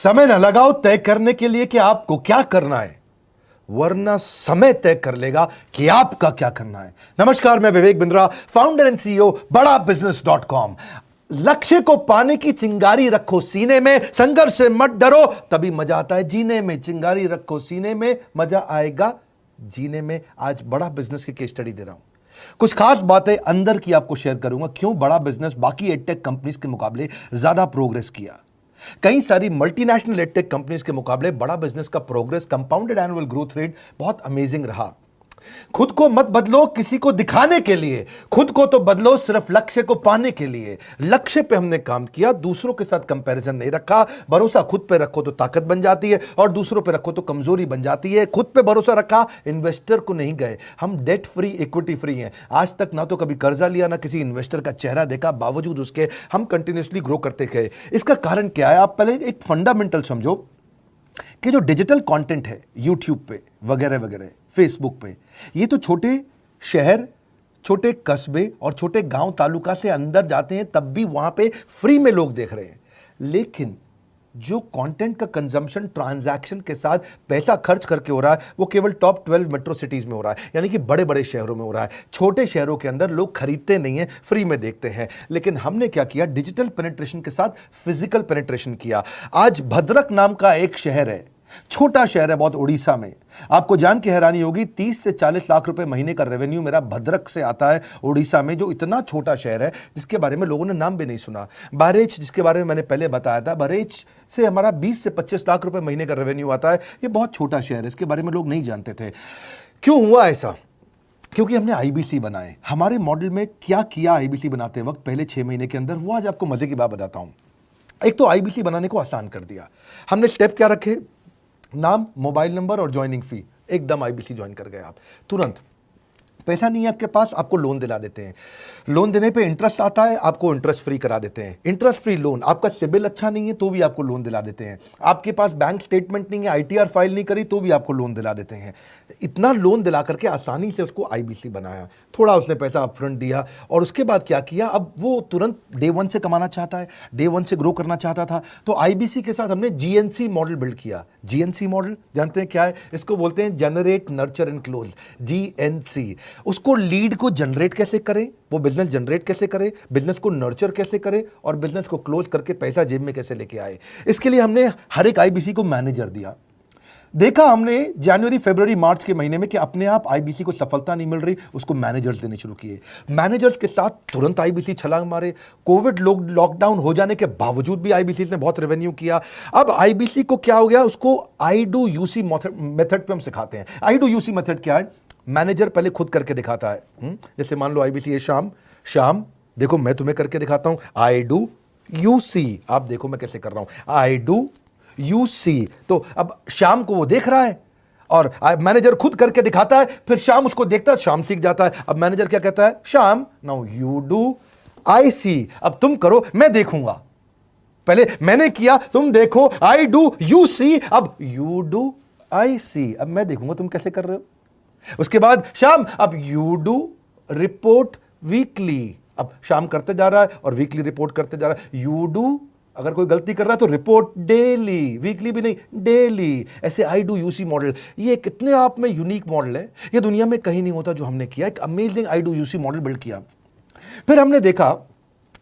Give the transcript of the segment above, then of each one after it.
समय न लगाओ तय करने के लिए कि आपको क्या करना है, वरना समय तय कर लेगा कि आपका क्या करना है। नमस्कार, मैं Vivek Bindra, founder and CEO बड़ा बिजनेस.com। लक्ष्य को पाने की चिंगारी रखो सीने में, संघर्ष से मत डरो, तभी मजा आता है जीने में। चिंगारी रखो सीने में, मजा आएगा जीने में। आज बड़ा बिजनेस की केस स्टडी दे रहा हूं, कुछ खास बातें अंदर की आपको शेयर करूंगा, क्यों बड़ा बिजनेस बाकी एडटेक कंपनीज के मुकाबले ज्यादा प्रोग्रेस किया। कई सारी मल्टीनेशनल एडटेक कंपनीज के मुकाबले बड़ा बिजनेस का progress, compounded annual growth rate बहुत अमेजिंग रहा। खुद को मत बदलो किसी को दिखाने के लिए, खुद को तो बदलो सिर्फ लक्ष्य को पाने के लिए। लक्ष्य पे हमने काम किया, दूसरों के साथ कंपैरिजन नहीं रखा। भरोसा खुद पे रखो तो ताकत बन जाती है, और दूसरों पे रखो तो कमजोरी बन जाती है। खुद पे भरोसा रखा, इन्वेस्टर को नहीं गए। हम डेट फ्री, इक्विटी फ्री हैं। आज तक ना तो कभी कर्जा लिया, ना किसी इन्वेस्टर का चेहरा देखा, बावजूद उसके हम कंटिन्यूसली ग्रो करते गए। इसका कारण क्या है? आप पहले एक फंडामेंटल समझो कि जो डिजिटल कंटेंट है यूट्यूब पे वगैरह वगैरह, फेसबुक पे, ये तो छोटे शहर, छोटे कस्बे और छोटे गांव तालुका से अंदर जाते हैं, तब भी वहां पे फ्री में लोग देख रहे हैं। लेकिन जो कंटेंट का कंजम्पशन ट्रांजैक्शन के साथ पैसा खर्च करके हो रहा है, वो केवल टॉप 12 मेट्रो सिटीज में हो रहा है, यानी कि बड़े बड़े शहरों में हो रहा है। छोटे शहरों के अंदर लोग खरीदते नहीं हैं, फ्री में देखते हैं। लेकिन हमने क्या किया? डिजिटल पेनिट्रेशन के साथ फिजिकल पेनिट्रेशन किया। आज भद्रक नाम का एक शहर है, छोटा शहर है बहुत, उड़ीसा में। आपको जान के हैरानी होगी, 30 से 40 लाख रुपए महीने का रेवेन्यू मेरा भद्रक से आता है, उड़ीसा में, जो इतना छोटा शहर है जिसके बारे में लोगों ने नाम भी नहीं सुना। बहरेच, जिसके बारे में मैंने पहले बताया था, बहरेच से हमारा 20 से 25 लाख रुपए महीने का रेवेन्यू आता है। ये बहुत छोटा शहर है, इसके बारे में लोग नहीं जानते थे। क्यों हुआ ऐसा? क्योंकि हमने आईबीसी बनाए। हमारे मॉडल में क्या किया आईबीसी बनाते वक्त, पहले 6 महीने के अंदर हुआ। आज आपको मजे की बात बताता हूं। एक तो आईबीसी बनाने को आसान कर दिया हमने। स्टेप क्या रखे? नाम, मोबाइल नंबर और ज्वाइनिंग फी। एकदम आईबीसी ज्वाइन कर गए आप तुरंत। पैसा नहीं है आपके पास, आपको लोन दिला देते हैं। लोन देने पे इंटरेस्ट आता है, आपको इंटरेस्ट फ्री करा देते हैं। Interest free loan. आपका सिबिल अच्छा नहीं है तो भी आपको लोन दिला देते हैं। आपके पास बैंक स्टेटमेंट नहीं है, आईटीआर फाइल नहीं करी तो भी आपको लोन दिला देते हैं। इतना लोन दिला करके आसानी से उसको आईबीसी बनाया। थोड़ा उसने पैसा अपफ्रंट दिया, और उसके बाद क्या किया? अब वो तुरंत डे 1 से कमाना चाहता है, डे 1 से ग्रो करना चाहता था। तो आईबीसी के साथ हमने जीएनसी मॉडल बिल्ड किया। जीएनसी मॉडल जानते हैं क्या है? इसको बोलते हैं generate, nurture and close, GNC. उसको लीड को जनरेट कैसे करें, वो बिजनेस जनरेट कैसे करे, बिजनेस को नर्चर कैसे करे, और बिजनेस को क्लोज करके पैसा जेब में कैसे लेके आए। इसके लिए हमने हर एक आईबीसी को मैनेजर दिया। देखा हमने जनवरी, फरवरी, मार्च के महीने में कि अपने आप आईबीसी को सफलता नहीं मिल रही, उसको मैनेजर्स देने शुरू किए। मैनेजर्स के साथ तुरंत आईबीसी छलांग मारे। कोविड लॉकडाउन हो जाने के बावजूद भी आईबीसी ने बहुत रेवेन्यू किया। अब आईबीसी को क्या हो गया? उसको आई डू यूसी मेथड पे हम सिखाते हैं। आई डू यूसी मेथड क्या है? मैनेजर पहले खुद करके दिखाता है। जैसे मान लो आईबीसी है शाम, देखो मैं तुम्हें करके दिखाता हूं, आई डू यूसी। आप देखो मैं कैसे कर रहा हूं, आई डू यूसी। तो अब शाम को वो देख रहा है, और मैनेजर खुद करके दिखाता है, फिर शाम उसको देखता है, शाम सीख जाता है। अब मैनेजर क्या कहता है? शाम, नाउ यू डू आई सी। अब तुम करो, मैं देखूंगा। पहले मैंने किया, तुम देखो, आई डू यू सी, अब यू डू आई सी। अब मैं देखूंगा तुम कैसे कर रहे हो। उसके बाद शाम, अब यू डू रिपोर्ट वीकली। अब शाम करते जा रहा है और वीकली रिपोर्ट करते जा रहा है। यू डू, अगर कोई गलती कर रहा है तो रिपोर्ट डेली, वीकली भी नहीं, डेली। ऐसे आई डू यूसी मॉडल, ये कितने आप में यूनिक मॉडल है, ये दुनिया में कहीं नहीं होता जो हमने किया। एक amazing I do UC model build किया। फिर हमने देखा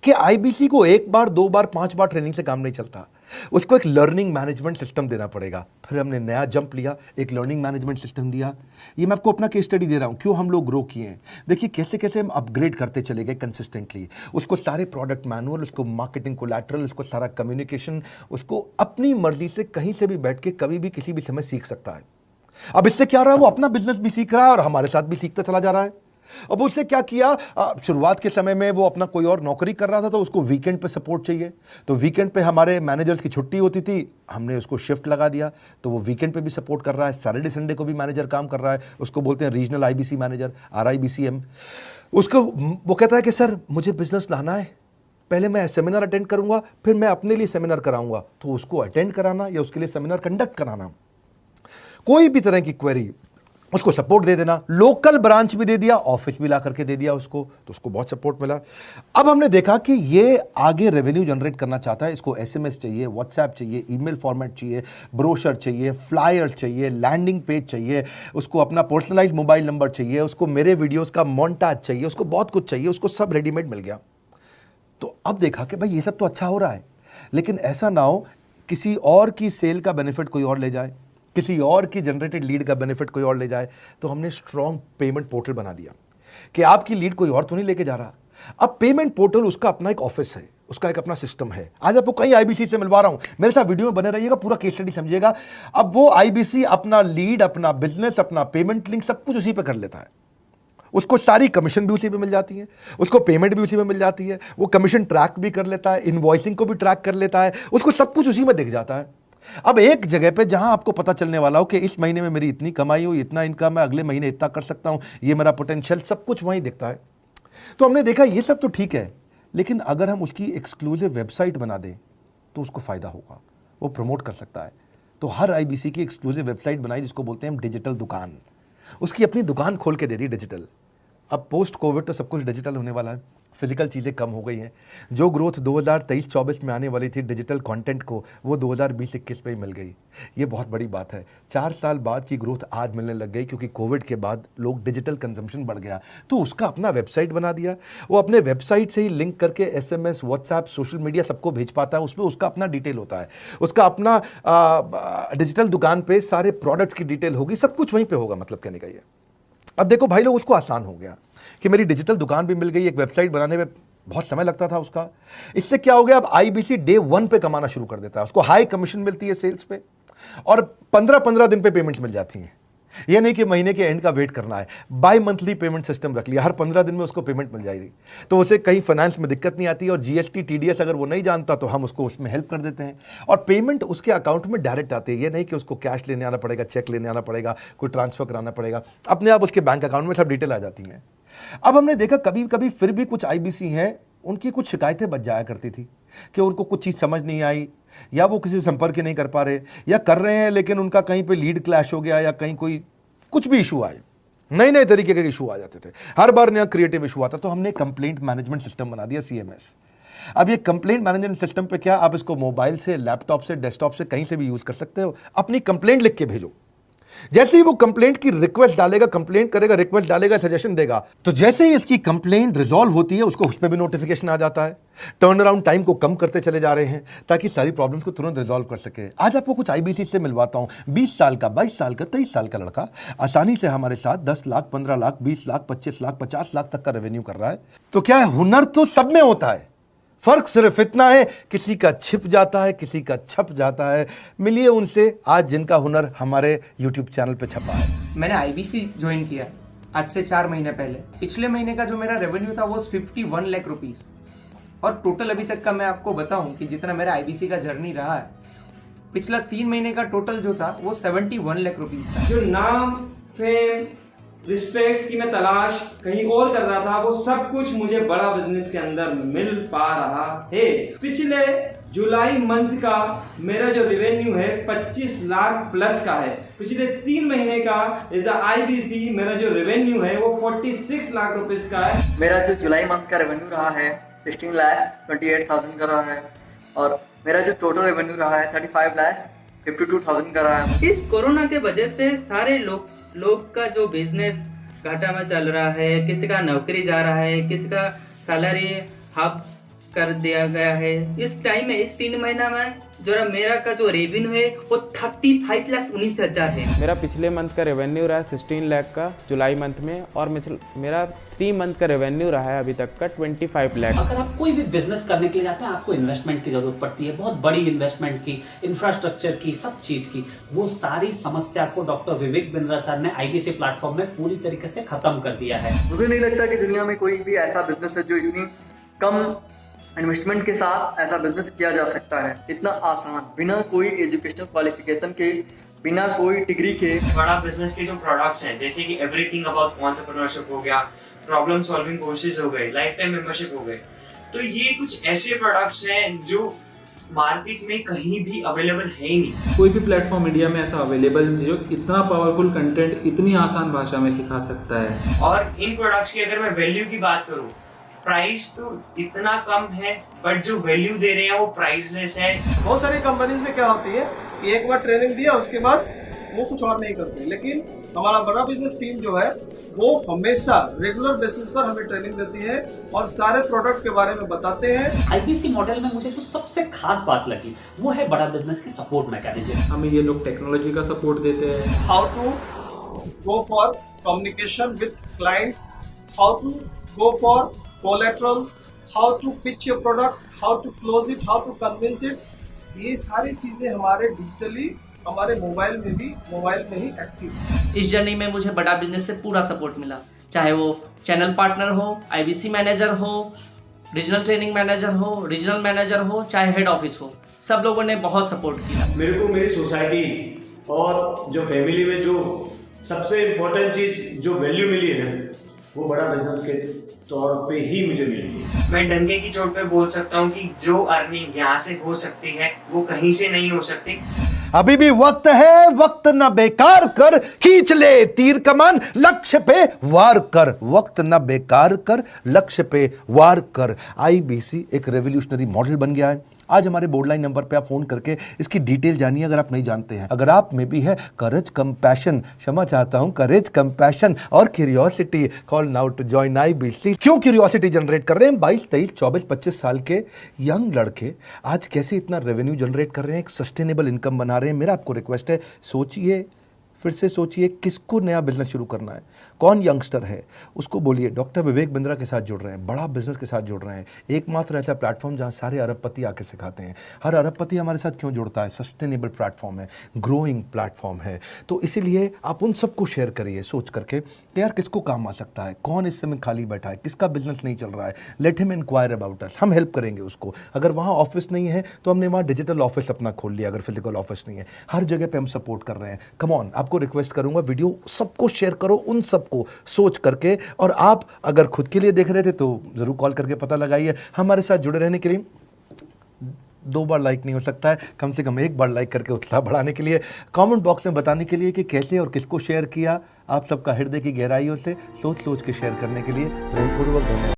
कि आईबीसी को 1 बार, 2 बार, 5 बार ट्रेनिंग से काम नहीं चलता, उसको एक लर्निंग मैनेजमेंट सिस्टम देना पड़ेगा। फिर हमने नया जंप लिया, एक लर्निंग मैनेजमेंट सिस्टम दिया। ये मैं आपको अपना केस स्टडी दे रहा हूं, क्यों हम लोग ग्रो किए हैं। देखिए कैसे कैसे हम अपग्रेड करते चले गए कंसिस्टेंटली। उसको सारे प्रोडक्ट मैनुअल, उसको मार्केटिंग कोलैटरल, उसको सारा कम्युनिकेशन, उसको अपनी मर्जी से कहीं से भी बैठ के कभी भी किसी भी समय सीख सकता है। अब इससे क्या रहा है? वो अपना बिजनेस भी सीख रहा है और हमारे साथ भी सीखता चला जा रहा है। अब उससे क्या किया? शुरुआत के समय में वो अपना कोई और नौकरी कर रहा था, तो उसको वीकेंड पे सपोर्ट चाहिए। तो वीकेंड पे हमारे मैनेजर्स की छुट्टी होती थी, हमने उसको शिफ्ट लगा दिया, तो वो वीकेंड पे भी सपोर्ट कर रहा है। सैटरडे संडे को भी मैनेजर काम कर रहा है। उसको बोलते हैं रीजनल आईबीसी मैनेजर, RIBCM। उसको वो कहता है कि सर मुझे बिजनेस लाना है, पहले मैं सेमिनार अटेंड करूंगा, फिर मैं अपने लिए सेमिनार कराऊंगा। तो उसको अटेंड कराना या उसके लिए सेमिनार कंडक्ट कराना, कोई भी तरह की क्वेरी उसको सपोर्ट दे देना, लोकल ब्रांच भी दे दिया, ऑफिस भी ला करके दे दिया उसको, तो उसको बहुत सपोर्ट मिला। अब हमने देखा कि ये आगे रेवेन्यू जनरेट करना चाहता है, इसको एसएमएस चाहिए, व्हाट्सएप चाहिए, ईमेल फॉर्मेट चाहिए, ब्रोशर चाहिए, फ्लायर चाहिए, लैंडिंग पेज चाहिए, उसको अपना पर्सनलाइज्ड मोबाइल नंबर चाहिए, उसको मेरे वीडियोस का मोन्टाज चाहिए, उसको बहुत कुछ चाहिए, उसको सब रेडीमेड मिल गया। तो अब देखा कि भाई ये सब तो अच्छा हो रहा है, लेकिन ऐसा ना हो किसी और की सेल का बेनिफिट कोई और ले जाए, किसी और की जनरेटेड लीड का बेनिफिट कोई और ले जाए। तो हमने स्ट्रॉन्ग पेमेंट पोर्टल बना दिया कि आपकी लीड कोई और तो नहीं लेके जा रहा। अब पेमेंट पोर्टल उसका अपना एक ऑफिस है, उसका एक अपना सिस्टम है। आज आपको कई आईबीसी से मिलवा रहा हूं, मेरे साथ वीडियो में बने रहिएगा, पूरा केस स्टडी समझिएगा। अब वो आईबीसी अपना लीड, अपना बिजनेस, अपना पेमेंट लिंक सब कुछ उसी पे कर लेता है। उसको सारी कमीशन भी उसी पे मिल जाती है, उसको पेमेंट भी उसी में मिल जाती है, वो कमीशन ट्रैक भी कर लेता है, इनवॉइसिंग को भी ट्रैक कर लेता है, उसको सब कुछ उसी में दिख जाता है। अब एक जगह पे जहां आपको पता चलने वाला हो कि इस महीने में मेरी इतनी कमाई हुई, इतना इनकम है, अगले महीने इतना कर सकता हूं, ये मेरा पोटेंशियल, सब कुछ वहीं दिखता है। तो हमने देखा ये सब तो ठीक है, लेकिन अगर हम उसकी एक्सक्लूसिव वेबसाइट बना दें तो उसको फायदा होगा, वो प्रमोट कर सकता है। तो हर आईबीसी की एक्सक्लूसिव वेबसाइट बनाई जिसको बोलते हैं हम डिजिटल दुकान, उसकी अपनी दुकान खोल के दे दी डिजिटल। अब पोस्ट कोविड तो सब कुछ डिजिटल होने वाला है, फिजिकल चीज़ें कम हो गई हैं। जो ग्रोथ 2023-24 में आने वाली थी डिजिटल कंटेंट को, वो 2020-21 में ही मिल गई। ये बहुत बड़ी बात है। 4 साल बाद की ग्रोथ आज मिलने लग गई, क्योंकि कोविड के बाद लोग डिजिटल कंजम्पशन बढ़ गया। तो उसका अपना वेबसाइट बना दिया, वो अपने वेबसाइट से ही लिंक करके एसएमएस, व्हाट्सएप, सोशल मीडिया सबको भेज पाता है। उसमें उसका अपना डिटेल होता है, उसका अपना डिजिटल दुकान पे सारे प्रोडक्ट्स की डिटेल होगी, सब कुछ वहीं पर होगा। मतलब कहने का ये, अब देखो भाई लोग, उसको आसान हो गया कि मेरी डिजिटल दुकान भी मिल गई। एक वेबसाइट बनाने में बहुत समय लगता था उसका, इससे क्या हो गया, अब आईबीसी डे 1 पे कमाना शुरू कर देता है। उसको हाई कमीशन मिलती है सेल्स पे, और 15-15 दिन पे पेमेंट्स मिल जाती हैं। ये नहीं कि महीने के एंड का वेट करना है, बाई मंथली पेमेंट सिस्टम रख लिया, हर 15 दिन में उसको पेमेंट मिल जाएगी। तो उसे कहीं फाइनेंस में दिक्कत नहीं आती, और जीएसटी, टीडीएस अगर वो नहीं जानता तो हम उसको उसमें हेल्प कर देते हैं, और पेमेंट उसके अकाउंट में डायरेक्ट आती है। ये नहीं कि उसको कैश लेने आना पड़ेगा, चेक लेने आना पड़ेगा, कोई ट्रांसफर कराना पड़ेगा, अपने आप उसके बैंक अकाउंट में सब डिटेल आ जाती हैं। अब हमने देखा कभी कभी फिर भी कुछ आईबीसी हैं, उनकी कुछ शिकायतें बच जाया करती थी कि उनको कुछ चीज़ समझ नहीं आई, या वो किसी से संपर्क ही नहीं कर पा रहे, या कर रहे हैं लेकिन उनका कहीं पे लीड क्लैश हो गया, या कहीं कोई कुछ भी इशू आए, नए नए तरीके के इशू आ जाते थे, हर बार नया क्रिएटिव इशू आता। तो हमने कंप्लेंट मैनेजमेंट सिस्टम बना दिया, सीएमएस। अब ये कंप्लेंट मैनेजमेंट सिस्टम पे क्या, आप इसको मोबाइल से, लैपटॉप से, डेस्कटॉप से, कहीं से भी यूज कर सकते हो। अपनी कंप्लेंट लिख के भेजो, जैसे ही वो कंप्लेंट की रिक्वेस्ट डालेगा, कंप्लेंट करेगा, रिक्वेस्ट डालेगा, सजेशन देगा, तो जैसे ही इसकी कंप्लेंट रिजॉल्व होती है उसको उसमें भी नोटिफिकेशन आ जाता है। टर्न अराउंड टाइम को कम करते चले जा रहे हैं ताकि सारी प्रॉब्लम्स को तुरंत रिजॉल्व कर सके। आज आपको कुछ आईबीसी से मिलवाता हूं। 20 साल का, 22 साल का, 23 साल का लड़का आसानी से हमारे साथ 10 लाख, 15 लाख, 20 लाख, 25 लाख, 50 लाख तक का रेवेन्यू कर रहा है। तो क्या है, हुनर तो सब में होता है, फर्क सिर्फ इतना है किसी का छिप जाता है, किसी का छप जाता है। मिलिए उनसे आज जिनका हुनर हमारे YouTube चैनल पे छपा है। मैंने आईबीसी ज्वाइन किया आज से 4 महीने पहले। पिछले महीने का जो मेरा रेवेन्यू था वो 51 लाख रुपीस, और टोटल अभी तक का मैं आपको बताऊं कि जितना मेरा आईबीसी का जर्नी रहा है, पिछला 3 महीने का टोटल जो था वो 71 लाख रुपीस था। जो नाम, फेम, रिस्पेक्ट की मैं तलाश कहीं और कर रहा था, वो सब कुछ मुझे बड़ा बिजनेस के अंदर मिल पा रहा है। पिछले जुलाई मंथ का मेरा जो रेवेन्यू है 25 लाख प्लस का है। पिछले 3 महीने का एज आईबीसी मेरा जो रेवेन्यू है वो 46 लाख रुपीस का है। मेरा जो जुलाई मंथ का रेवेन्यू रहा है 16,28,000 का रहा है, और मेरा जो टोटल रेवेन्यू रहा है 35,52,000 का रहा है। इस कोरोना के वजह से सारे लोग का जो बिजनेस घाटा में चल रहा है, किसी का नौकरी जा रहा है, किसी का सैलरी हाफ कर दिया गया है। इस टाइम में, इस 3 महीना में जो मेरा का जो रेवेन्यू है वो 35,19,000 है। मेरा पिछले मंथ का रेवेन्यू रहा है 16 लाख का जुलाई मंथ में, और मेरा 3 मंथ का रेवेन्यू रहा है अभी तक का 25 लाख। अगर आप कोई भी बिजनेस करने के लिए जाते हैं, आपको इन्वेस्टमेंट की जरूरत पड़ती है, बहुत बड़ी इन्वेस्टमेंट की, इंफ्रास्ट्रक्चर की, सब चीज की। वो सारी समस्या को डॉक्टर विवेक बिंद्रा सर ने आईबीसी प्लेटफॉर्म में पूरी तरीके से खत्म कर दिया है। मुझे नहीं लगता कि दुनिया में कोई भी ऐसा बिजनेस है जो इतनी कम इन्वेस्टमेंट के साथ ऐसा बिजनेस किया जा सकता है, इतना आसान, बिना कोई एजुकेशनल क्वालिफिकेशन के, बिना कोई डिग्री के। बड़ा बिजनेस के जो प्रोडक्ट्स हैं, जैसे कि एवरीथिंग अबाउट एंटरप्रेन्योरशिप हो गया, प्रॉब्लम सॉल्विंग कोर्सेज हो गए, लाइफ टाइम मेंबरशिप हो गए, तो ये कुछ ऐसे प्रोडक्ट्स हैं जो मार्केट में कहीं भी अवेलेबल है ही नहीं। कोई भी प्लेटफॉर्म इंडिया में ऐसा अवेलेबल नहीं जो इतना पावरफुल कंटेंट इतनी आसान भाषा में सिखा सकता है। और इन प्रोडक्ट्स की अगर मैं वैल्यू की बात करूं, प्राइस तो इतना कम है बट जो वैल्यू दे रहे हैं वो प्राइसलेस है। बहुत सारी कंपनीज में क्या होती है कि एक बार ट्रेनिंग दिया उसके बाद वो कुछ और नहीं करती, लेकिन हमारा बड़ा बिजनेस टीम जो है वो हमेशा रेगुलर बेसिस पर हमें ट्रेनिंग देती है और सारे प्रोडक्ट के बारे में बताते हैं। आईबीसी मॉडल में मुझे जो सबसे खास बात लगी वो है बड़ा बिजनेस की सपोर्ट मैकेनिज्म। हमें ये लोग टेक्नोलॉजी का सपोर्ट देते हैं। How to go for communication with clients, how to go for collaterals, how to pitch your product, how to close it, how to convince it, ये सारी चीजें हमारे डिजिटली हमारे मोबाइल में ही एक्टिव है। इस जर्नी में मुझे बड़ा बिजनेस से पूरा सपोर्ट मिला, चाहे वो चैनल पार्टनर हो, आईबीसी मैनेजर हो, रीजनल ट्रेनिंग मैनेजर हो, रीजनल मैनेजर हो, चाहे हेड ऑफिस हो, सब लोगों ने बहुत सपोर्ट किया। मेरे को मेरी सोसाइटी और जो फैमिली में जो सबसे इम्पोर्टेंट चीज़ जो वैल्यू मिली है वो बड़ा बिजनेस के तौर पे ही मुझे मिली। मैं डंके की चोट पे बोल सकता हूँ कि जो अर्निंग यहाँ से हो सकती है वो कहीं से नहीं हो सकती। अभी भी वक्त है, वक्त न बेकार कर, खींच ले तीर कमान, लक्ष्य पे वार कर, वक्त न बेकार कर, लक्ष्य पे वार कर। आईबीसी एक रेवोल्यूशनरी मॉडल बन गया है। आज हमारे बोर्डलाइन नंबर पे आप फोन करके इसकी डिटेल जानिए अगर आप नहीं जानते हैं। अगर आप में भी है करेज, कंपैशन, क्षमा चाहता हूं, करेज, कंपैशन और curiosity, call now to join IBC. क्यों क्यूरियोसिटी जनरेट कर रहे हैं? 22, 23, 24, 25 साल के यंग लड़के आज कैसे इतना रेवेन्यू जनरेट कर रहे हैं, एक सस्टेनेबल इनकम बना रहे हैं। मेरा आपको रिक्वेस्ट है, सोचिए, फिर से सोचिए, किसको नया बिजनेस शुरू करना है, कौन यंगस्टर है, उसको बोलिए डॉक्टर विवेक बिंद्रा के साथ जुड़ रहे हैं, बड़ा बिजनेस के साथ जुड़ रहे हैं। एकमात्र ऐसा प्लेटफॉर्म जहां सारे अरबपति आके सिखाते हैं। हर अरबपति हमारे साथ क्यों जुड़ता है? सस्टेनेबल प्लेटफॉर्म है, ग्रोइंग प्लेटफॉर्म है। तो इसीलिए आप उन सबको शेयर करिए सोच करके कि यार किसको काम आ सकता है, कौन इस समय खाली बैठा है, किसका बिजनेस नहीं चल रहा है, let him inquire about us, हम हेल्प करेंगे उसको। अगर वहाँ ऑफिस नहीं है तो हमने वहाँ डिजिटल ऑफिस अपना खोल लिया, अगर फिजिकल ऑफिस नहीं है, हर जगह पे हम सपोर्ट कर रहे हैं। कम ऑन, आपको रिक्वेस्ट करूंगा वीडियो सबको शेयर करो, उन सबको सोच करके। और आप अगर खुद के लिए देख रहे थे तो जरूर कॉल करके पता लगाइए। हमारे साथ जुड़े रहने के लिए 2 बार लाइक नहीं हो सकता है, कम से कम 1 बार लाइक करके उत्साह बढ़ाने के लिए, कमेंट बॉक्स में बताने के लिए कि कैसे और किसको शेयर किया। आप सबका हृदय की गहराइयों से सोच सोच के शेयर करने के लिए प्रेमपूर्वक धन्यवाद।